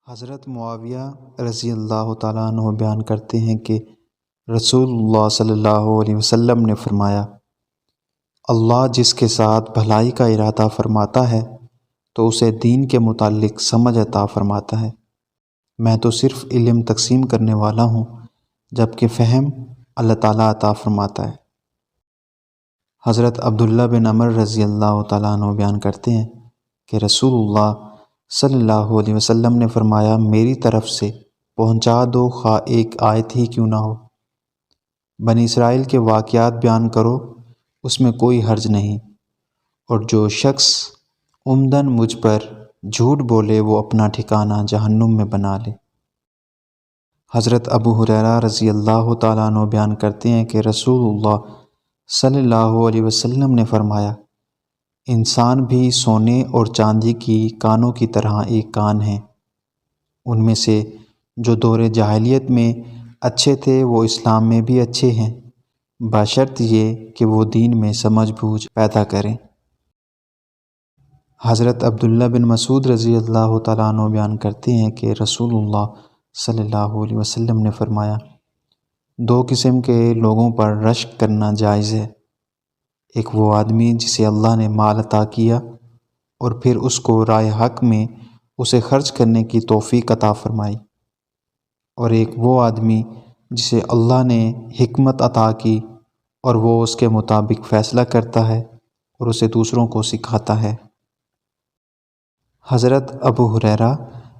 حضرت معاویہ رضی اللہ تعالیٰ عنہ بیان کرتے ہیں کہ رسول اللہ صلی اللہ علیہ وسلم نے فرمایا، اللہ جس کے ساتھ بھلائی کا ارادہ فرماتا ہے تو اسے دین کے متعلق سمجھ عطا فرماتا ہے۔ میں تو صرف علم تقسیم کرنے والا ہوں، جبکہ فہم اللہ تعالیٰ عطا فرماتا ہے۔ حضرت عبداللہ بن عمر رضی اللہ تعالیٰ عنہ بیان کرتے ہیں کہ رسول اللہ صلی اللہ علیہ وسلم نے فرمایا، میری طرف سے پہنچا دو خواہ ایک آیت ہی کیوں نہ ہو۔ بنی اسرائیل کے واقعات بیان کرو، اس میں کوئی حرج نہیں، اور جو شخص عمدن مجھ پر جھوٹ بولے وہ اپنا ٹھکانہ جہنم میں بنا لے۔ حضرت ابو ہریرہ رضی اللہ تعالیٰ عنہ بیان کرتے ہیں کہ رسول اللہ صلی اللہ علیہ وسلم نے فرمایا، انسان بھی سونے اور چاندی کی کانوں کی طرح ایک کان ہیں۔ ان میں سے جو دور جاہلیت میں اچھے تھے وہ اسلام میں بھی اچھے ہیں، بشرط یہ کہ وہ دین میں سمجھ بوجھ پیدا کریں۔ حضرت عبداللہ بن مسعود رضی اللہ تعالیٰ عنہ بیان کرتے ہیں کہ رسول اللہ صلی اللہ علیہ وسلم نے فرمایا، دو قسم کے لوگوں پر رشک کرنا جائز ہے۔ ایک وہ آدمی جسے اللہ نے مال عطا کیا اور پھر اس کو رائے حق میں اسے خرچ کرنے کی توفیق عطا فرمائی، اور ایک وہ آدمی جسے اللہ نے حکمت عطا کی اور وہ اس کے مطابق فیصلہ کرتا ہے اور اسے دوسروں کو سکھاتا ہے۔ حضرت ابو ہریرہ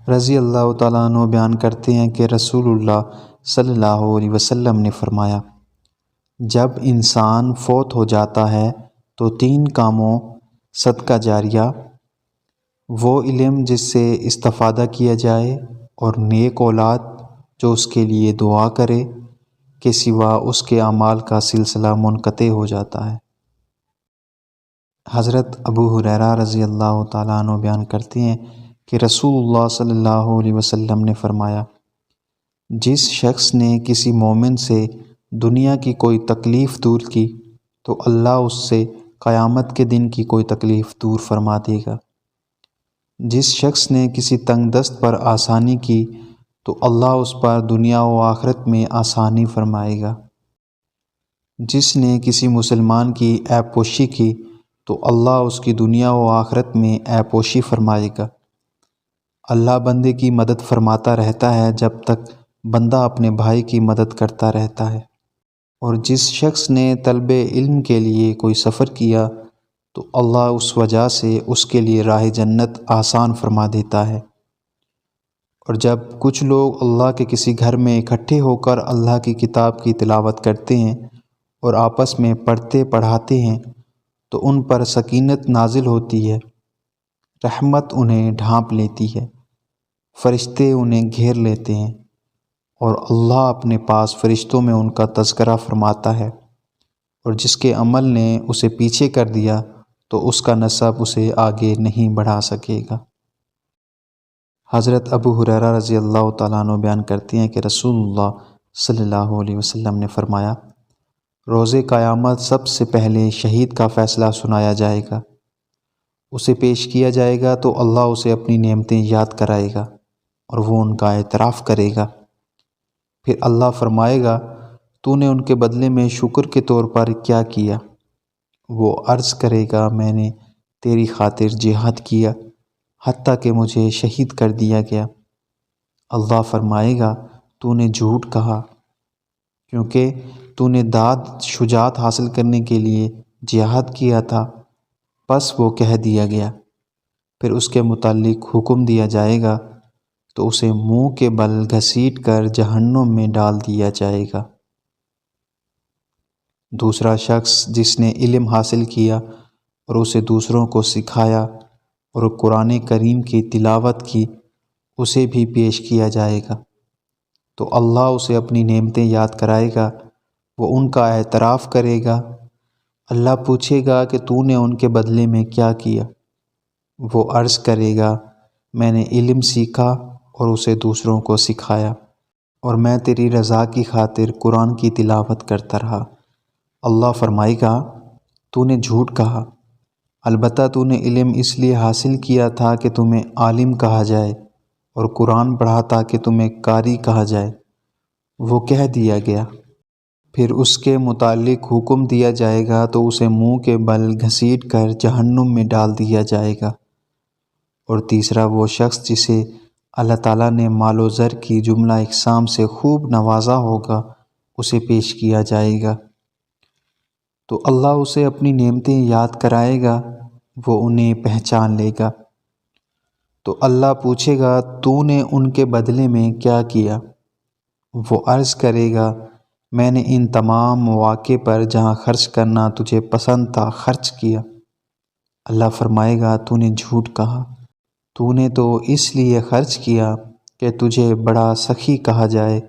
رضی اللہ تعالیٰ عنہ بیان کرتے ہیں کہ رسول اللہ صلی اللہ علیہ وسلم نے فرمایا، جب انسان فوت ہو جاتا ہے تو تین کاموں صدقہ جاریہ، وہ علم جس سے استفادہ کیا جائے، اور نیک اولاد جو اس کے لیے دعا کرے، کے سوا اس کے اعمال کا سلسلہ منقطع ہو جاتا ہے۔ حضرت ابو ہریرہ رضی اللہ تعالیٰ عنہ بیان کرتے ہیں کہ رسول اللہ صلی اللہ علیہ وسلم نے فرمایا، جس شخص نے کسی مومن سے دنیا کی کوئی تکلیف دور کی تو اللہ اس سے قیامت کے دن کی کوئی تکلیف دور فرما دے گا۔ جس شخص نے کسی تنگ دست پر آسانی کی تو اللہ اس پر دنیا و آخرت میں آسانی فرمائے گا۔ جس نے کسی مسلمان کی عیب پوشی کی تو اللہ اس کی دنیا و آخرت میں عیب پوشی فرمائے گا۔ اللہ بندے کی مدد فرماتا رہتا ہے جب تک بندہ اپنے بھائی کی مدد کرتا رہتا ہے، اور جس شخص نے طلب علم کے لیے کوئی سفر کیا تو اللہ اس وجہ سے اس کے لیے راہ جنت آسان فرما دیتا ہے۔ اور جب کچھ لوگ اللہ کے کسی گھر میں اکٹھے ہو کر اللہ کی کتاب کی تلاوت کرتے ہیں اور آپس میں پڑھتے پڑھاتے ہیں تو ان پر سکینت نازل ہوتی ہے، رحمت انہیں ڈھانپ لیتی ہے، فرشتے انہیں گھیر لیتے ہیں، اور اللہ اپنے پاس فرشتوں میں ان کا تذکرہ فرماتا ہے، اور جس کے عمل نے اسے پیچھے کر دیا تو اس کا نسب اسے آگے نہیں بڑھا سکے گا۔ حضرت ابو ہریرہ رضی اللہ تعالیٰ عنہ بیان کرتے ہیں کہ رسول اللہ صلی اللہ علیہ وسلم نے فرمایا، روز قیامت سب سے پہلے شہید کا فیصلہ سنایا جائے گا۔ اسے پیش کیا جائے گا تو اللہ اسے اپنی نعمتیں یاد کرائے گا اور وہ ان کا اعتراف کرے گا۔ پھر اللہ فرمائے گا، تو نے ان کے بدلے میں شکر کے طور پر کیا کیا؟ وہ عرض کرے گا، میں نے تیری خاطر جہاد کیا حتیٰ کہ مجھے شہید کر دیا گیا۔ اللہ فرمائے گا، تو نے جھوٹ کہا، کیونکہ تو نے شجاعت حاصل کرنے کے لیے جہاد کیا تھا، پس وہ کہہ دیا گیا۔ پھر اس کے متعلق حکم دیا جائے گا تو اسے منہ کے بل گھسیٹ کر جہنم میں ڈال دیا جائے گا۔ دوسرا شخص جس نے علم حاصل کیا اور اسے دوسروں کو سکھایا اور قرآن کریم کی تلاوت کی، اسے بھی پیش کیا جائے گا تو اللہ اسے اپنی نعمتیں یاد کرائے گا، وہ ان کا اعتراف کرے گا۔ اللہ پوچھے گا کہ تو نے ان کے بدلے میں کیا کیا؟ وہ عرض کرے گا، میں نے علم سیکھا اور اسے دوسروں کو سکھایا، اور میں تیری رضا کی خاطر قرآن کی تلاوت کرتا رہا۔ اللہ فرمائے گا، تو نے جھوٹ کہا، البتہ تو نے علم اس لیے حاصل کیا تھا کہ تمہیں عالم کہا جائے، اور قرآن پڑھا تاکہ تمہیں قاری کہا جائے، وہ کہہ دیا گیا۔ پھر اس کے متعلق حکم دیا جائے گا تو اسے منہ کے بل گھسیٹ کر جہنم میں ڈال دیا جائے گا۔ اور تیسرا وہ شخص جسے اللہ تعالیٰ نے مال و زر کی جملہ اقسام سے خوب نوازا ہوگا، اسے پیش کیا جائے گا تو اللہ اسے اپنی نعمتیں یاد کرائے گا، وہ انہیں پہچان لے گا۔ تو اللہ پوچھے گا تو نے ان کے بدلے میں کیا کیا؟ وہ عرض کرے گا میں نے ان تمام مواقع پر جہاں خرچ کرنا تجھے پسند تھا خرچ کیا۔ اللہ فرمائے گا تو نے جھوٹ کہا، تو نے تو اس لیے خرچ کیا کہ تجھے بڑا سخی کہا جائے،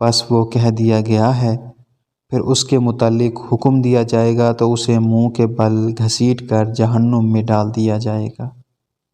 بس وہ کہہ دیا گیا ہے۔ پھر اس کے متعلق حکم دیا جائے گا تو اسے منہ کے بل گھسیٹ کر جہنم میں ڈال دیا جائے گا۔